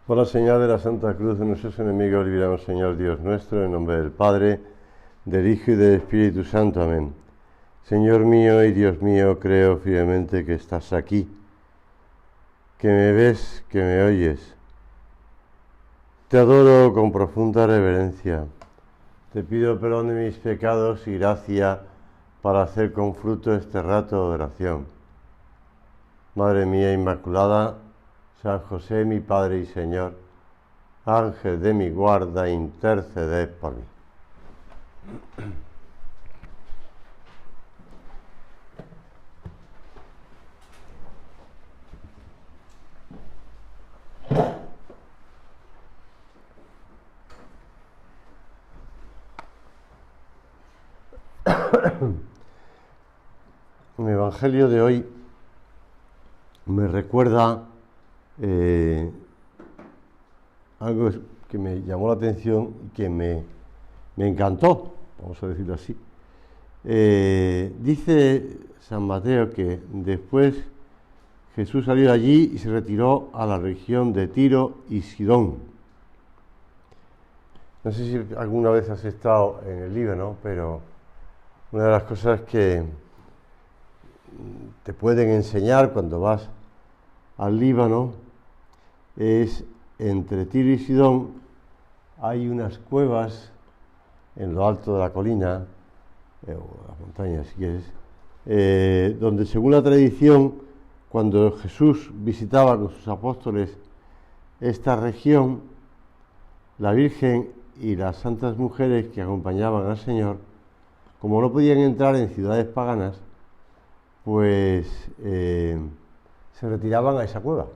Por la señal de la Santa Cruz de nuestros enemigos, líbranos, Señor Dios nuestro, en nombre del Padre, del Hijo y del Espíritu Santo. Amén. Señor mío y Dios mío, creo firmemente que estás aquí, que me ves, que me oyes. Te adoro con profunda reverencia. Te pido perdón de mis pecados y gracia para hacer con fruto este rato de oración. Madre mía Inmaculada, San José, mi Padre y Señor, Ángel de mi guarda, interceded por mí. El Evangelio de hoy me recuerda algo que me llamó la atención y que me encantó, vamos a decirlo así. Dice San Mateo que después Jesús salió de allí y se retiró a la región de Tiro y Sidón. No sé si alguna vez has estado en el Líbano, pero una de las cosas que te pueden enseñar cuando vas al Líbano es, entre Tiro y Sidón hay unas cuevas en lo alto de la colina, o las montañas si quieres, donde según la tradición, cuando Jesús visitaba con sus apóstoles esta región, la Virgen y las santas mujeres que acompañaban al Señor, como no podían entrar en ciudades paganas, pues se retiraban a esa cueva.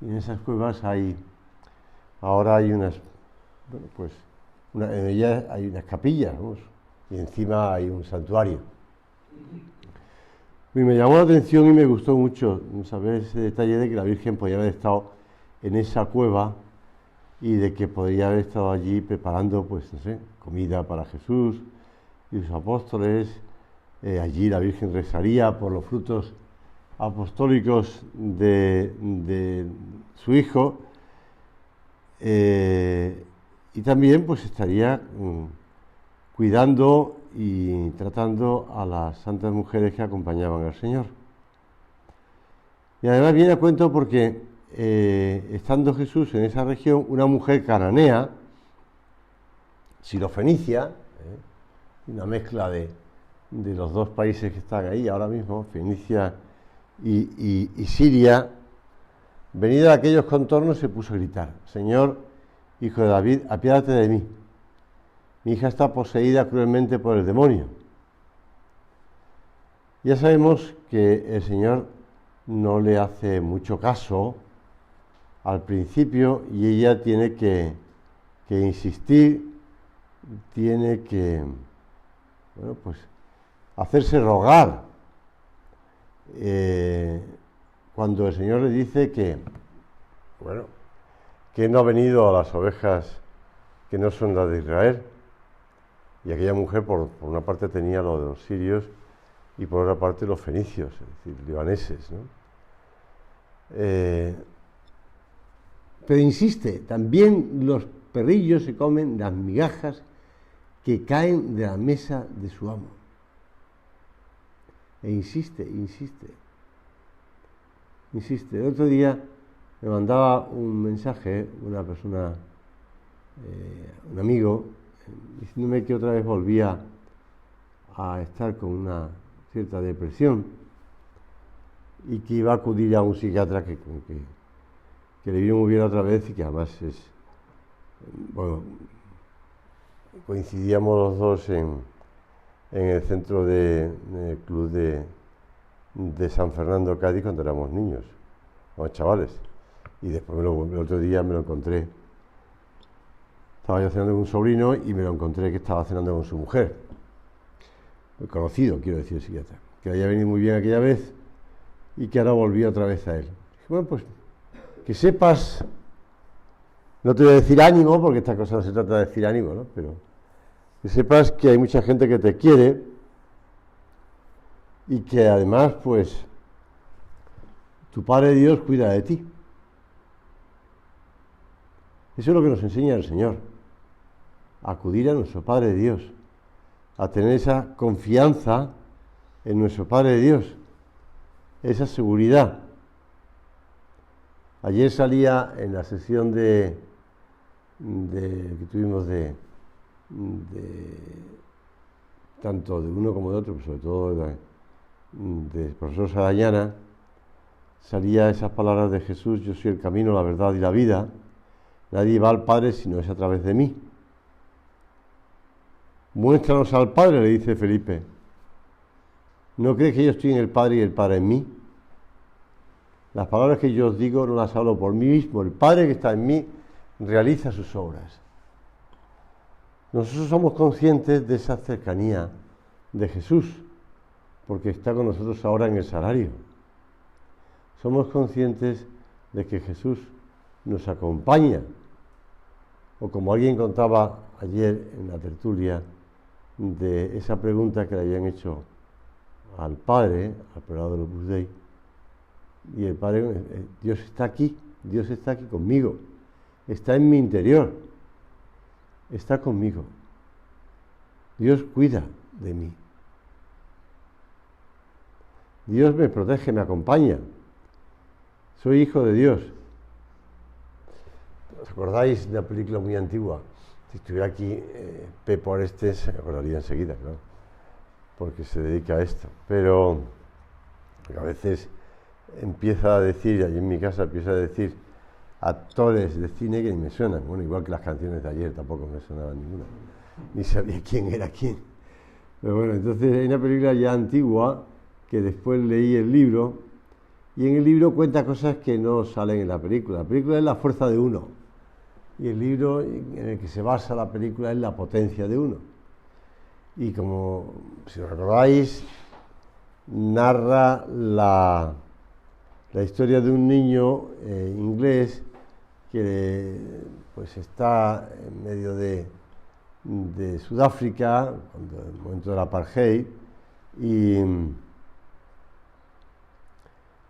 Y en esas cuevas ahora hay unas, bueno, pues en ellas hay unas capillas, ¿no? Y encima hay un santuario. Y me llamó la atención y me gustó mucho saber ese detalle de que la Virgen podía haber estado en esa cueva y de que podría haber estado allí preparando, pues, no sé, comida para Jesús y sus apóstoles. Allí la Virgen rezaría por los frutos apostólicos de su Hijo, y también pues estaría cuidando y tratando a las santas mujeres que acompañaban al Señor. Y además viene a cuento porque estando Jesús en esa región, una mujer cananea, sirofenicia, una mezcla de los dos países que están ahí ahora mismo, Fenicia y Siria, venida de aquellos contornos, se puso a gritar: Señor, Hijo de David, apiádate de mí. Mi hija está poseída cruelmente por el demonio. Ya sabemos que el Señor no le hace mucho caso al principio y ella tiene que insistir, tiene que, bueno, pues hacerse rogar, cuando el Señor le dice que, bueno, que no ha venido a las ovejas que no son las de Israel. Y aquella mujer, por una parte, tenía lo de los sirios y por otra parte los fenicios, es decir, libaneses, ¿no? Pero insiste, también los perrillos se comen las migajas que caen de la mesa de su amo. E insiste. El otro día me mandaba un mensaje una persona, un amigo, diciéndome que otra vez volvía a estar con una cierta depresión y que iba a acudir a un psiquiatra que le vino muy bien otra vez y que además bueno, coincidíamos los dos en el centro del club de San Fernando, Cádiz, cuando éramos niños, o chavales. Y después el otro día me lo encontré. Estaba yo cenando con un sobrino y me lo encontré que estaba cenando con su mujer. Muy conocido, quiero decir, el psiquiatra. Que había venido muy bien aquella vez y que ahora volvía otra vez a él. Dije, bueno, pues que sepas, no te voy a decir ánimo, porque esta cosa no se trata de decir ánimo, ¿no? Pero que sepas que hay mucha gente que te quiere y que además, pues, tu Padre Dios cuida de ti. Eso es lo que nos enseña el Señor, a acudir a nuestro Padre de Dios, a tener esa confianza en nuestro Padre de Dios, esa seguridad. Ayer salía en la sesión que tuvimos de tanto de uno como de otro, pero sobre todo del profesor Sarañana, salía esas palabras de Jesús: yo soy el camino, la verdad y la vida, nadie va al Padre si no es a través de mí. Muéstranos al Padre, le dice Felipe. ¿No crees que yo estoy en el Padre y el Padre en mí? Las palabras que yo os digo no las hablo por mí mismo, el Padre que está en mí realiza sus obras. Nosotros somos conscientes de esa cercanía de Jesús, porque está con nosotros ahora en el sagrario. Somos conscientes de que Jesús nos acompaña, o como alguien contaba ayer en la tertulia, de esa pregunta que le habían hecho al Padre, al prelado del Opus Dei, y el Padre: Dios está aquí conmigo, está en mi interior, está conmigo, Dios cuida de mí, Dios me protege, me acompaña, soy hijo de Dios. ¿Os acordáis de una película muy antigua? Si estuviera aquí Pepo Orestes, se acordaría enseguida, claro, porque se dedica a esto. Pero a veces empieza a decir, allí en mi casa empieza a decir actores de cine que ni me suenan. Bueno, igual que las canciones de ayer tampoco me sonaban ninguna, ni sabía quién era quién. Pero bueno, entonces hay una película ya antigua que después leí el libro, y en el libro cuenta cosas que no salen en la película. La película es La fuerza de uno, y el libro en el que se basa la película es La potencia de uno. Y como, si os recordáis, narra la historia de un niño inglés que pues está en medio de Sudáfrica, cuando el momento del apartheid, y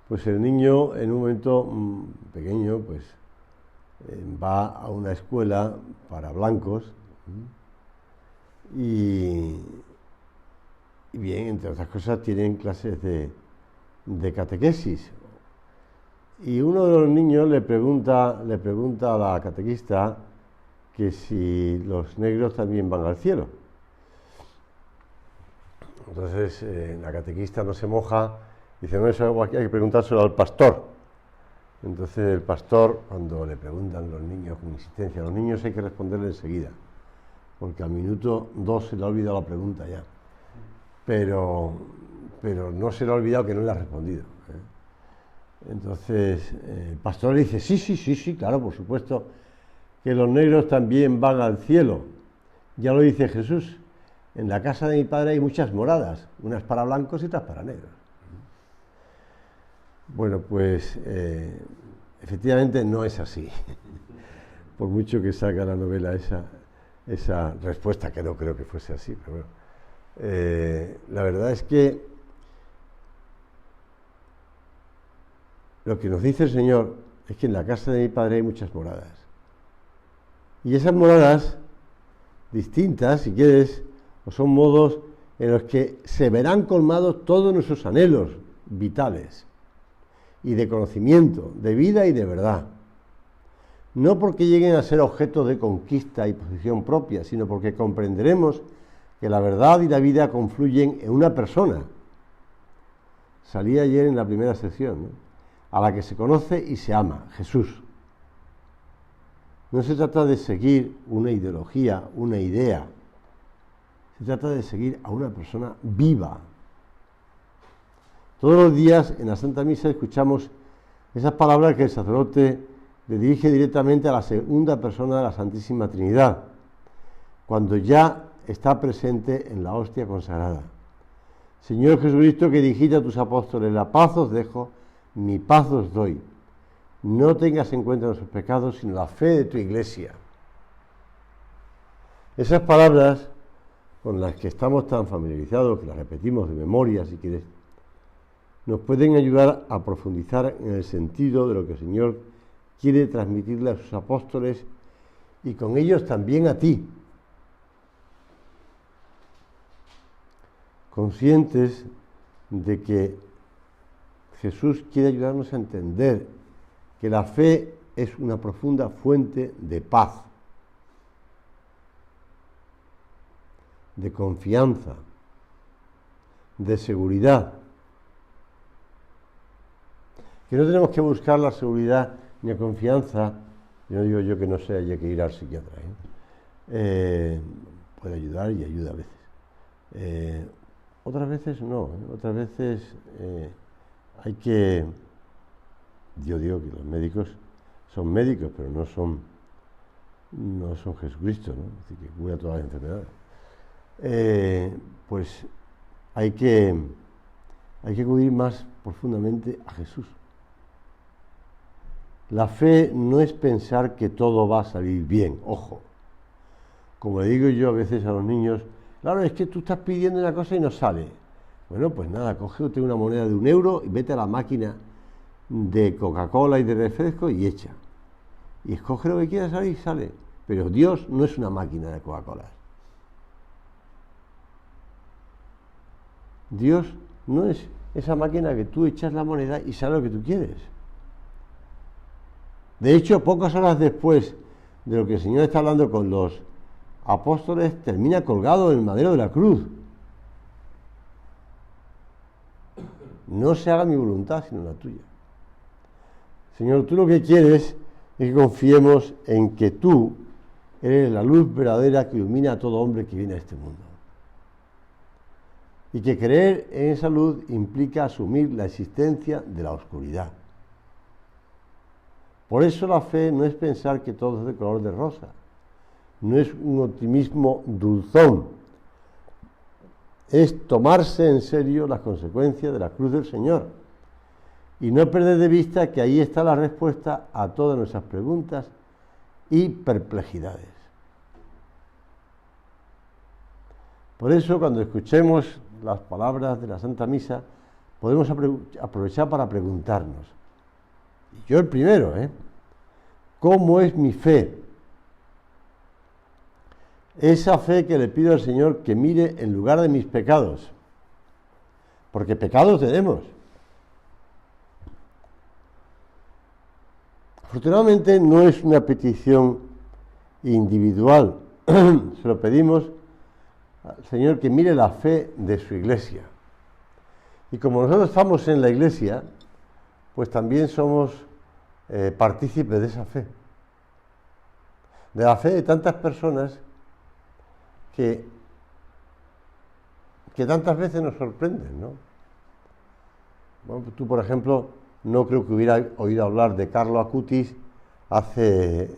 pues el niño en un momento pequeño pues va a una escuela para blancos y bien, entre otras cosas, tienen clases de catequesis. Y uno de los niños le pregunta a la catequista que si los negros también van al cielo. Entonces la catequista no se moja, dice: no, eso hay que preguntárselo al pastor. Entonces el pastor, cuando le preguntan los niños con insistencia, a los niños hay que responderle enseguida, porque al minuto 2 se le ha olvidado la pregunta ya. Pero no se le ha olvidado que no le ha respondido. Entonces el pastor le dice: sí, claro, por supuesto que los negros también van al cielo. Ya lo dice Jesús: en la casa de mi Padre hay muchas moradas, unas para blancos y otras para negros. Bueno, pues efectivamente no es así. Por mucho que salga la novela esa respuesta, que no creo que fuese así, pero bueno. La verdad es que lo que nos dice el Señor es que en la casa de mi Padre hay muchas moradas. Y esas moradas, distintas, si quieres, o son modos en los que se verán colmados todos nuestros anhelos vitales y de conocimiento, de vida y de verdad. No porque lleguen a ser objetos de conquista y posición propia, sino porque comprenderemos que la verdad y la vida confluyen en una persona. Salí ayer en la primera sección, ¿no?, a la que se conoce y se ama, Jesús. No se trata de seguir una ideología, una idea. Se trata de seguir a una persona viva. Todos los días en la Santa Misa escuchamos esas palabras que el sacerdote le dirige directamente a la segunda persona de la Santísima Trinidad, cuando ya está presente en la hostia consagrada. Señor Jesucristo, que dijiste a tus apóstoles: la paz os dejo, mi paz os doy. No tengas en cuenta nuestros pecados, sino la fe de tu Iglesia. Esas palabras con las que estamos tan familiarizados, que las repetimos de memoria, si quieres, nos pueden ayudar a profundizar en el sentido de lo que el Señor quiere transmitirle a sus apóstoles y con ellos también a ti. Conscientes de que Jesús quiere ayudarnos a entender que la fe es una profunda fuente de paz, de confianza, de seguridad. Que no tenemos que buscar la seguridad ni la confianza. Yo no digo yo que no sé, haya que ir al psiquiatra, puede ayudar y ayuda a veces. Otras veces no, otras veces hay que... Yo digo que los médicos son médicos, pero no son Jesucristo, ¿no? Es decir, que cura todas las enfermedades. Pues hay que acudir más profundamente a Jesús. La fe no es pensar que todo va a salir bien, ojo. Como le digo yo a veces a los niños, claro, es que tú estás pidiendo una cosa y no sale. Bueno, pues nada, cógete una moneda de 1 euro y vete a la máquina de Coca-Cola y de refresco y echa. Y escoge lo que quieras salir y sale. Pero Dios no es una máquina de Coca-Cola. Dios no es esa máquina que tú echas la moneda y sale lo que tú quieres. De hecho, pocas horas después de lo que el Señor está hablando con los apóstoles, termina colgado en el madero de la cruz. No se haga mi voluntad, sino la tuya. Señor, tú lo que quieres es que confiemos en que tú eres la luz verdadera que ilumina a todo hombre que viene a este mundo. Y que creer en esa luz implica asumir la existencia de la oscuridad. Por eso la fe no es pensar que todo es de color de rosa, no es un optimismo dulzón, es tomarse en serio las consecuencias de la cruz del Señor y no perder de vista que ahí está la respuesta a todas nuestras preguntas y perplejidades. Por eso, cuando escuchemos las palabras de la Santa Misa, podemos aprovechar para preguntarnos, y yo el primero, ¿cómo es mi fe? Esa fe que le pido al Señor que mire en lugar de mis pecados, porque pecados tenemos. Afortunadamente no es una petición individual, se lo pedimos al Señor que mire la fe de su Iglesia. Y como nosotros estamos en la Iglesia, pues también somos partícipes de esa fe. De la fe de tantas personas que tantas veces nos sorprenden, ¿no? Bueno, tú, por ejemplo, no creo que hubiera oído hablar de Carlo Acutis hace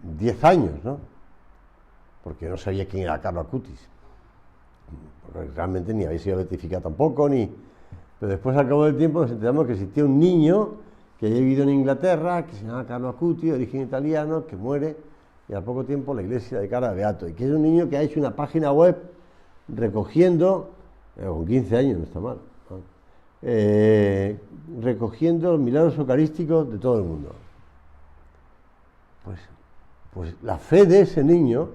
10 años, ¿no? Porque no sabía quién era Carlo Acutis. Porque realmente ni había sido beatificado tampoco, Pero después, al cabo del tiempo, nos enteramos que existía un niño que había vivido en Inglaterra, que se llama Carlo Acutis, de origen italiano, que muere, y al poco tiempo la iglesia declara beato. Y que es un niño que ha hecho una página web recogiendo, con 15 años, no está mal, ¿no? Recogiendo los milagros eucarísticos de todo el mundo. Pues la fe de ese niño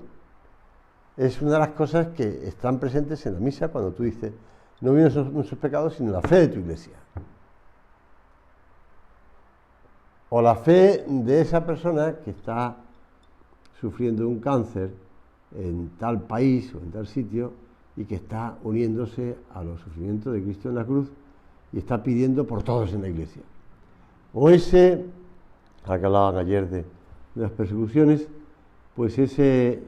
es una de las cosas que están presentes en la misa cuando tú dices, no vienen nuestros pecados, sino la fe de tu iglesia. O la fe de esa persona que está sufriendo un cáncer en tal país o en tal sitio y que está uniéndose a los sufrimientos de Cristo en la cruz y está pidiendo por todos en la iglesia. O ese, al que hablaban ayer de las persecuciones, pues ese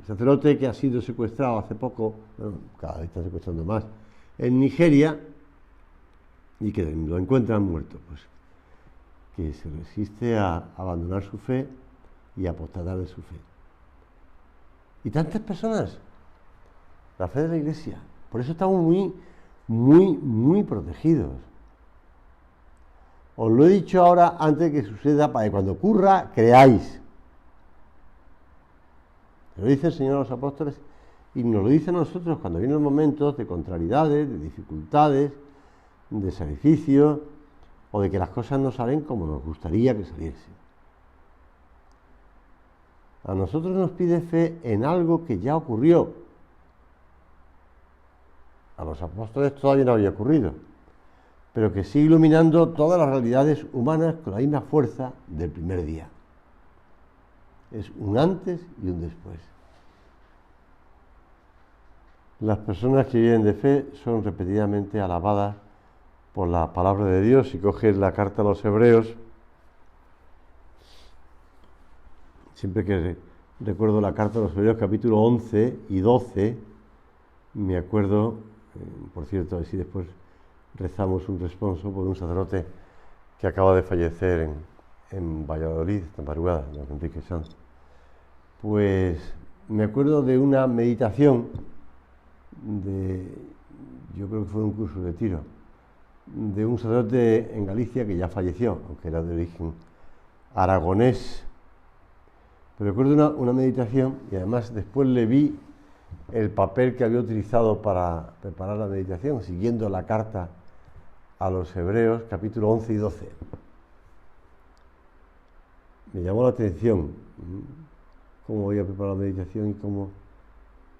sacerdote que ha sido secuestrado hace poco, bueno, cada vez está secuestrando más, en Nigeria, y que lo encuentran muerto, pues que se resiste a abandonar su fe y a apostatar de su fe. Y tantas personas, la fe de la iglesia, por eso estamos muy protegidos. Os lo he dicho ahora antes de que suceda, para que cuando ocurra, creáis. Lo dice el Señor a los apóstoles y nos lo dice a nosotros cuando vienen momentos de contrariedades, de dificultades, de sacrificio o de que las cosas no salen como nos gustaría que saliesen. A nosotros nos pide fe en algo que ya ocurrió. A los apóstoles todavía no había ocurrido, pero que sigue iluminando todas las realidades humanas con la misma fuerza del primer día. Es un antes y un después. Las personas que viven de fe son repetidamente alabadas por la palabra de Dios. Si coges la carta a los Hebreos, siempre que recuerdo la carta a los Hebreos, capítulo 11 y 12, me acuerdo, por cierto, así después rezamos un responso por un sacerdote que acaba de fallecer en Valladolid, esta madrugada, don Enrique Sanz. Pues me acuerdo de una meditación yo creo que fue un curso de tiro, de un sacerdote en Galicia que ya falleció, aunque era de origen aragonés. Pero recuerdo una meditación, y además después le vi el papel que había utilizado para preparar la meditación, siguiendo la carta a los Hebreos, capítulo 11 y 12. Me llamó la atención cómo había preparado la meditación y cómo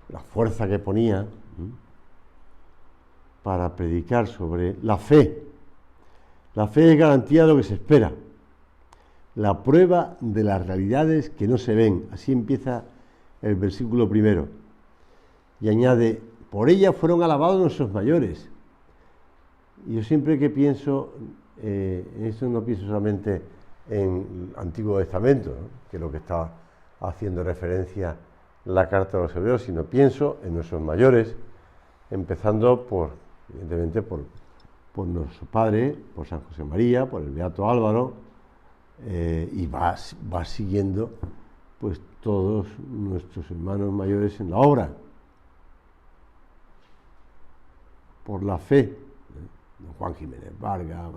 la fuerza que ponía para predicar sobre la fe. La fe es garantía de lo que se espera, la prueba de las realidades que no se ven. Así empieza el versículo primero. Y añade, por ella fueron alabados nuestros mayores. Y yo siempre que pienso, en esto no pienso solamente en el Antiguo Testamento, ¿no?, que es lo que está haciendo referencia la carta de los Hebreos, sino pienso en nuestros mayores, empezando evidentemente por nuestro padre, por San José María, por el Beato Álvaro, y va siguiendo pues todos nuestros hermanos mayores en la obra. Por la fe, don Juan Jiménez Vargas,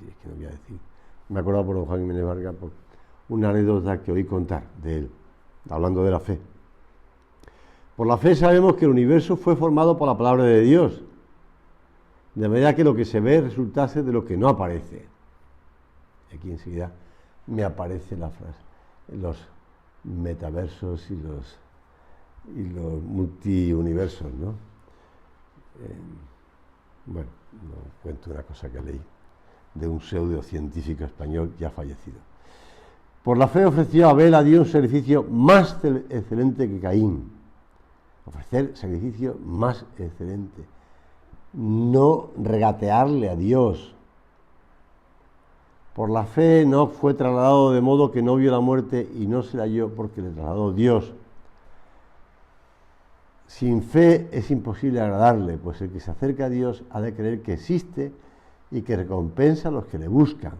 es que no voy a decir, me acuerdo por don Juan Jiménez Vargas por una anécdota que oí contar de él, hablando de la fe. Por la fe sabemos que el universo fue formado por la palabra de Dios, de manera que lo que se ve resultase de lo que no aparece. Aquí enseguida me aparece la frase, los metaversos y los multiuniversos, ¿no? Bueno, no cuento una cosa que leí de un pseudocientífico español ya fallecido. Por la fe ofreció Abel a Dios un sacrificio más excelente que Caín. Ofrecer sacrificio más excelente. No regatearle a Dios. Por la fe Enoc fue trasladado de modo que no vio la muerte y no se la halló porque le trasladó Dios. Sin fe es imposible agradarle, pues el que se acerca a Dios ha de creer que existe y que recompensa a los que le buscan.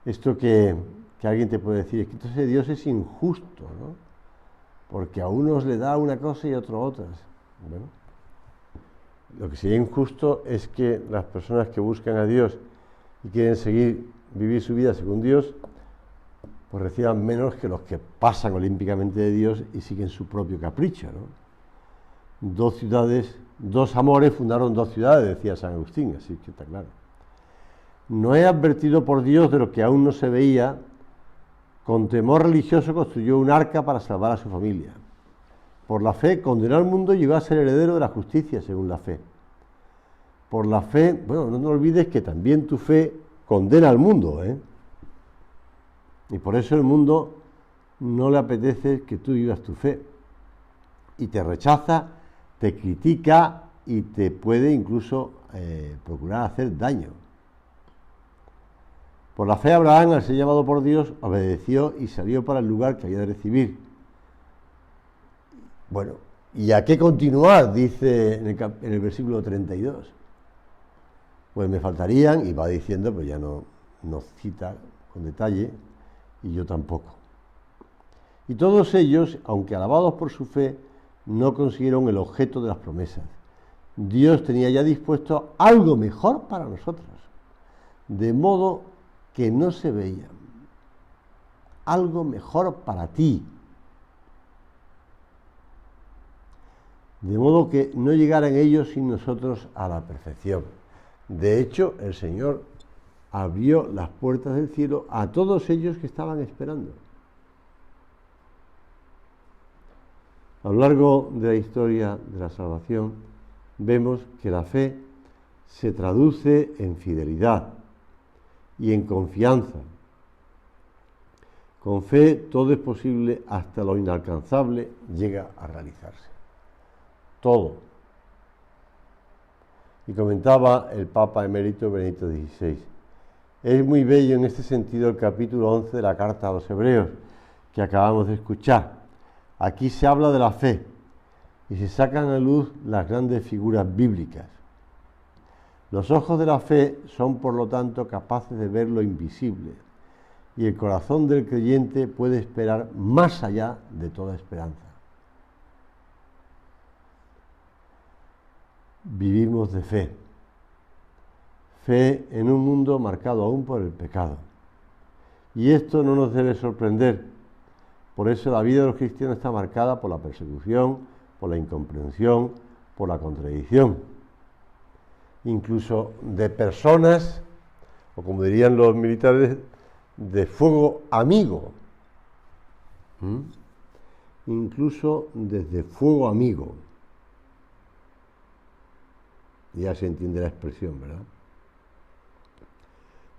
Esto que alguien te puede decir, es que entonces Dios es injusto, ¿no?, porque a unos le da una cosa y a otros otras. Bueno, lo que sería injusto es que las personas que buscan a Dios y quieren vivir su vida según Dios, pues reciban menos que los que pasan olímpicamente de Dios y siguen su propio capricho, ¿no? Dos amores fundaron dos ciudades, decía San Agustín, así que está claro. Noé, advertido por Dios de lo que aún no se veía, con temor religioso construyó un arca para salvar a su familia. Por la fe condenó al mundo y llegó a ser heredero de la justicia según la fe. Por la fe, bueno, no olvides que también tu fe condena al mundo, ¿eh? Y por eso el mundo no le apetece que tú vivas tu fe. Y te rechaza, te critica y te puede incluso procurar hacer daño. Por la fe Abraham, al ser llamado por Dios, obedeció y salió para el lugar que había de recibir. Bueno, ¿y a qué continuar?, dice en el versículo 32. Pues me faltarían, y va diciendo, pero ya no cita con detalle, y yo tampoco. Y todos ellos, aunque alabados por su fe, no consiguieron el objeto de las promesas. Dios tenía ya dispuesto algo mejor para nosotros, de modo que no se veía. Algo mejor para ti. De modo que no llegaran ellos sin nosotros a la perfección. De hecho, el Señor abrió las puertas del cielo a todos ellos que estaban esperando. A lo largo de la historia de la salvación, vemos que la fe se traduce en fidelidad y en confianza. Con fe todo es posible, hasta lo inalcanzable llega a realizarse. Todo. Y comentaba el Papa emérito Benedicto XVI, es muy bello en este sentido el capítulo 11 de la Carta a los Hebreos que acabamos de escuchar. Aquí se habla de la fe y se sacan a luz las grandes figuras bíblicas. Los ojos de la fe son, por lo tanto, capaces de ver lo invisible, y el corazón del creyente puede esperar más allá de toda esperanza. Vivimos de fe. Fe en un mundo marcado aún por el pecado. Y esto no nos debe sorprender. Por eso la vida de los cristianos está marcada por la persecución, por la incomprensión, por la contradicción. Incluso de personas, o como dirían los militares, de fuego amigo. Incluso desde fuego amigo. Ya se entiende la expresión, ¿verdad?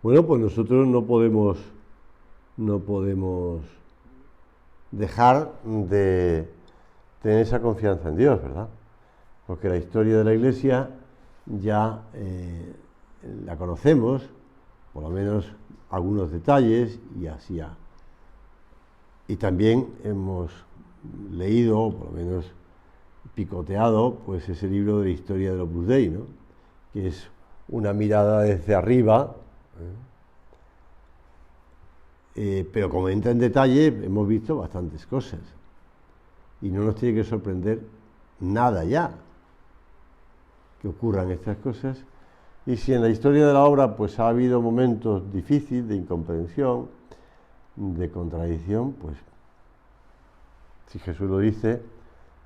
Bueno, pues nosotros no podemos dejar de tener esa confianza en Dios, ¿verdad? Porque la historia de la Iglesia ya la conocemos, por lo menos algunos detalles, y así ya. Y también hemos leído, o por lo menos picoteado, pues ese libro de la historia del Opus Dei, ¿no? Que es una mirada desde arriba, pero como entra en detalle, hemos visto bastantes cosas. Y no nos tiene que sorprender nada ya que ocurran estas cosas. Y si en la historia de la obra pues ha habido momentos difíciles de incomprensión, de contradicción, pues si Jesús lo dice,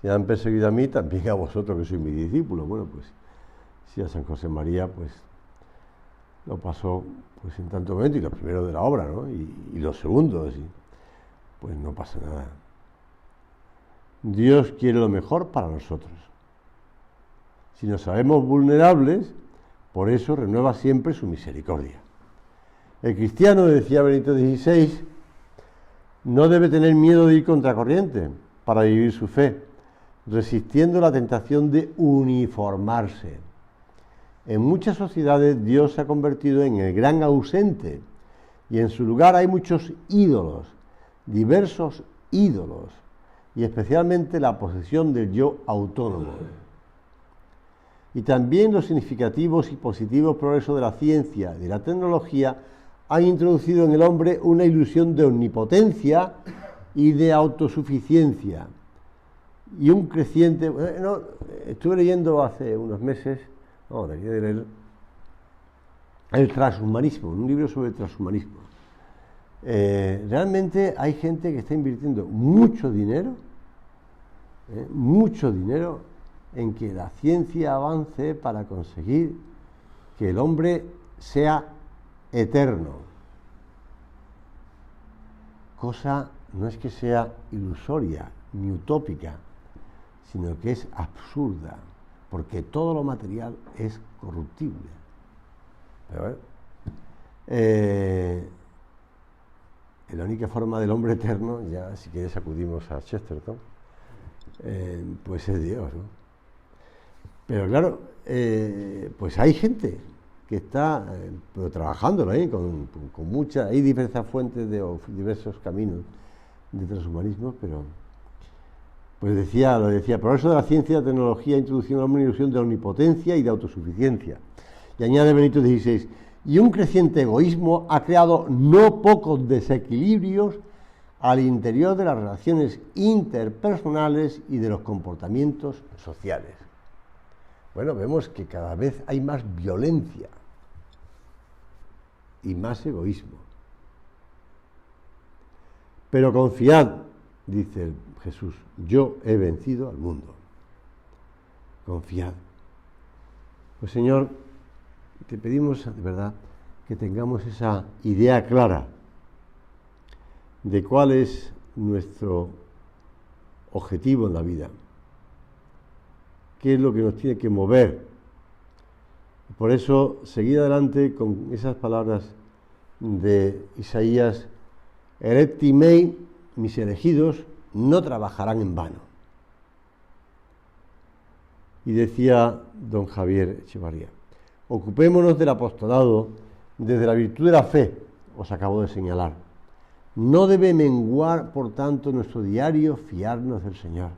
si han perseguido a mí, también a vosotros que sois mis discípulos. Bueno, pues si a San José María pues lo pasó pues en tanto momento, y lo primero de la obra, ¿no? Y lo segundo, así, pues no pasa nada. Dios quiere lo mejor para nosotros. Si nos sabemos vulnerables, por eso renueva siempre su misericordia. El cristiano, decía Benedicto XVI, no debe tener miedo de ir contracorriente para vivir su fe, resistiendo la tentación de uniformarse. En muchas sociedades Dios se ha convertido en el gran ausente y en su lugar hay muchos ídolos, diversos ídolos, y especialmente la posesión del yo autónomo. Y también los significativos y positivos progresos de la ciencia y de la tecnología han introducido en el hombre una ilusión de omnipotencia y de autosuficiencia. Y un creciente... estuve leyendo hace unos meses, debería de leer, el transhumanismo, un libro sobre el transhumanismo. Realmente hay gente que está invirtiendo mucho dinero en que la ciencia avance para conseguir que el hombre sea eterno. Cosa no es que sea ilusoria ni utópica, sino que es absurda, porque todo lo material es corruptible. Pero bueno, la única forma del hombre eterno, ya si quieres acudimos a Chesterton, pues es Dios, ¿no? Pero claro, pues hay gente que está trabajando, ¿no? con muchas, hay diversas fuentes o diversos caminos de transhumanismo, pero pues lo decía, por eso de la ciencia y la tecnología ha introducido una ilusión de omnipotencia y de autosuficiencia. Y añade Benito XVI, y un creciente egoísmo ha creado no pocos desequilibrios al interior de las relaciones interpersonales y de los comportamientos sociales. Bueno, vemos que cada vez hay más violencia y más egoísmo. Pero confiad, dice Jesús, yo he vencido al mundo. Confiad. Pues Señor, te pedimos de verdad que tengamos esa idea clara de cuál es nuestro objetivo en la vida, qué es lo que nos tiene que mover. Por eso, seguir adelante con esas palabras de Isaías: Electi mei, mis elegidos, no trabajarán en vano. Y decía don Javier Echevarría: ocupémonos del apostolado desde la virtud de la fe, os acabo de señalar. No debe menguar, por tanto, nuestro diario fiarnos del Señor.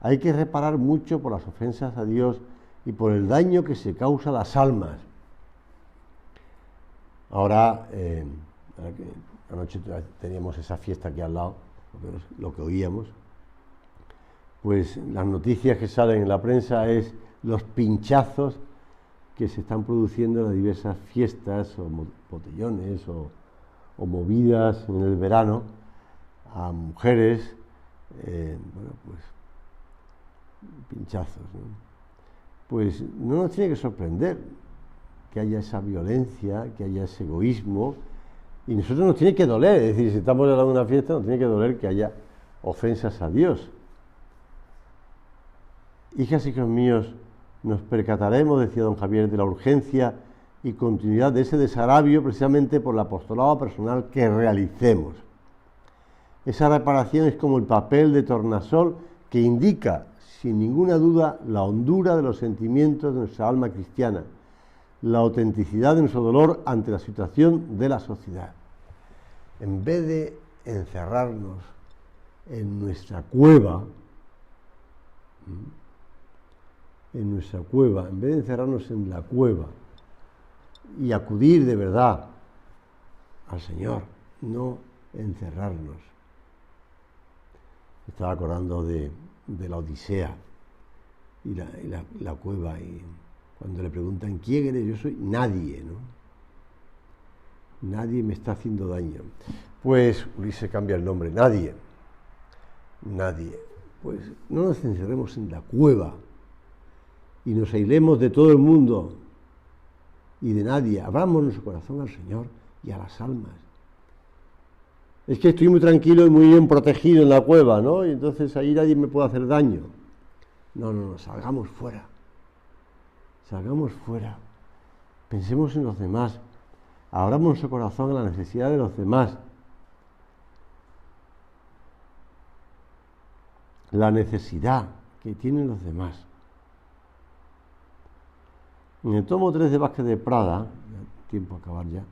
Hay que reparar mucho por las ofensas a Dios y por el daño que se causa a las almas. Ahora, anoche teníamos esa fiesta aquí al lado, lo que oíamos, pues las noticias que salen en la prensa es los pinchazos que se están produciendo en las diversas fiestas o botellones o movidas en el verano a mujeres, pinchazos, ¿no? Pues no nos tiene que sorprender que haya esa violencia, que haya ese egoísmo, y nosotros nos tiene que doler, es decir, si estamos hablando de una fiesta, nos tiene que doler que haya ofensas a Dios. Hijas y hijos míos, nos percataremos, decía don Javier, de la urgencia y continuidad de ese desagravio precisamente por el apostolado personal que realicemos. Esa reparación es como el papel de tornasol que indica, sin ninguna duda, la hondura de los sentimientos de nuestra alma cristiana, la autenticidad de nuestro dolor ante la situación de la sociedad. En vez de encerrarnos en nuestra cueva, en vez de encerrarnos en la cueva y acudir de verdad al Señor, no encerrarnos. Estaba acordando de la Odisea y la cueva, y cuando le preguntan ¿quién eres? Yo soy nadie, ¿no? Nadie me está haciendo daño. Pues Ulises cambia el nombre, nadie. Pues no nos encerremos en la cueva y nos aislemos de todo el mundo y de nadie. Abramos nuestro corazón al Señor y a las almas. Es que estoy muy tranquilo y muy bien protegido en la cueva, ¿no? Y entonces ahí nadie me puede hacer daño. No, salgamos fuera. Salgamos fuera. Pensemos en los demás. Abramos nuestro corazón a la necesidad de los demás. La necesidad que tienen los demás. En el tomo 3 de Vázquez de Prada, tiempo a acabar ya,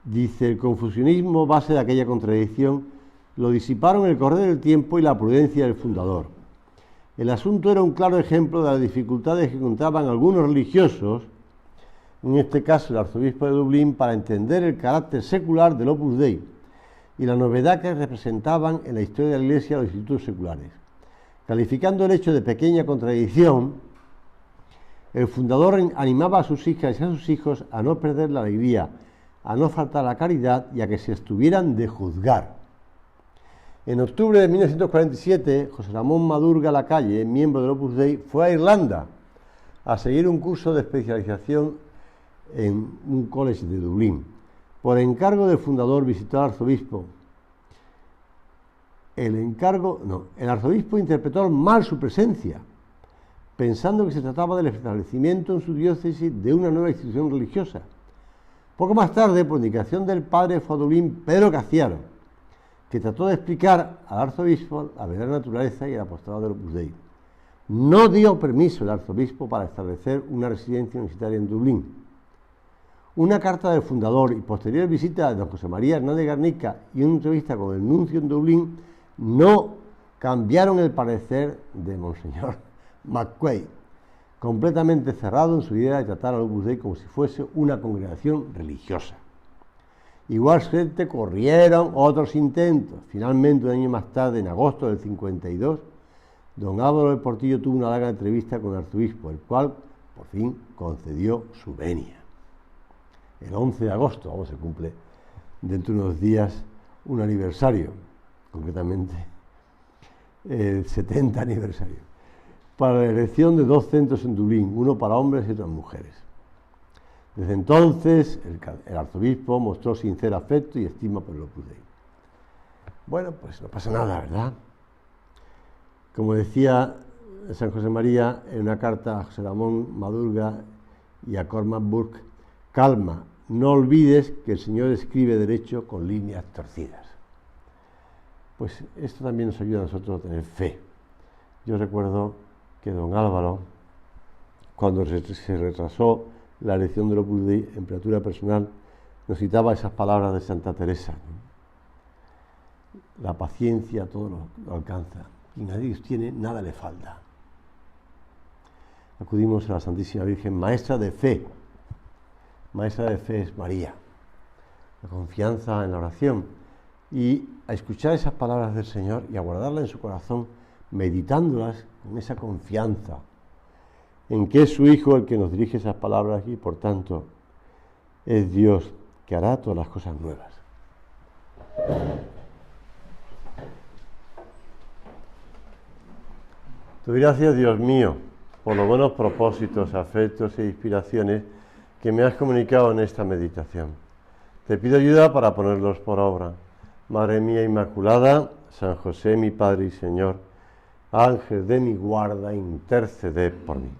dice: el confusionismo, base de aquella contradicción, lo disiparon el correr del tiempo y la prudencia del fundador. El asunto era un claro ejemplo de las dificultades que encontraban algunos religiosos, en este caso el arzobispo de Dublín, para entender el carácter secular del Opus Dei y la novedad que representaban en la historia de la Iglesia los institutos seculares. Calificando el hecho de pequeña contradicción, el fundador animaba a sus hijas y a sus hijos a no perder la alegría, a no faltar a la caridad y a que se abstuvieran de juzgar. En octubre de 1947, José Ramón Madurga Lacalle, miembro del Opus Dei, fue a Irlanda a seguir un curso de especialización en un college de Dublín. Por encargo del fundador visitó al arzobispo. El arzobispo interpretó mal su presencia, pensando que se trataba del establecimiento en su diócesis de una nueva institución religiosa. Poco más tarde, por indicación del padre fue a Dublín Pedro Caciaro, que trató de explicar al arzobispo la verdadera naturaleza y el apostolado del Opus Dei. No dio permiso el arzobispo para establecer una residencia universitaria en Dublín. Una carta del fundador y posterior visita de don José María Hernández Garnica y una entrevista con el nuncio en Dublín no cambiaron el parecer de Monseñor McQuaid, completamente cerrado en su idea de tratar al Opus Dei como si fuese una congregación religiosa. Igual suerte corrieron otros intentos. Finalmente, un año más tarde, en agosto del 52, don Álvaro del Portillo tuvo una larga entrevista con el arzobispo, el cual por fin concedió su venia. El 11 de agosto, se cumple dentro de unos días un aniversario, concretamente el 70 aniversario, para la elección de 2 centros en Dublín, uno para hombres y otro para mujeres. Desde entonces, el arzobispo mostró sincero afecto y estima por el Opus Dei. Bueno, pues no pasa nada, ¿verdad? Como decía San José María en una carta a José Ramón Madurga y a Cormac Burke, calma, no olvides que el Señor escribe derecho con líneas torcidas. Pues esto también nos ayuda a nosotros a tener fe. Yo recuerdo que don Álvaro, cuando se retrasó la elección del Opus Dei en prelatura personal, nos citaba esas palabras de Santa Teresa, ¿no? La paciencia todo lo alcanza, y nadie Dios tiene, nada le falta. Acudimos a la Santísima Virgen, maestra de fe. Maestra de fe es María. La confianza en la oración y a escuchar esas palabras del Señor y a guardarlas en su corazón, meditándolas en esa confianza en que es su Hijo el que nos dirige esas palabras y por tanto es Dios que hará todas las cosas nuevas. Te doy gracias, Dios mío, por los buenos propósitos, afectos e inspiraciones que me has comunicado en esta meditación. Te pido ayuda para ponerlos por obra. Madre mía Inmaculada, San José, mi Padre y Señor, Ángel de mi guarda, interceded por mí.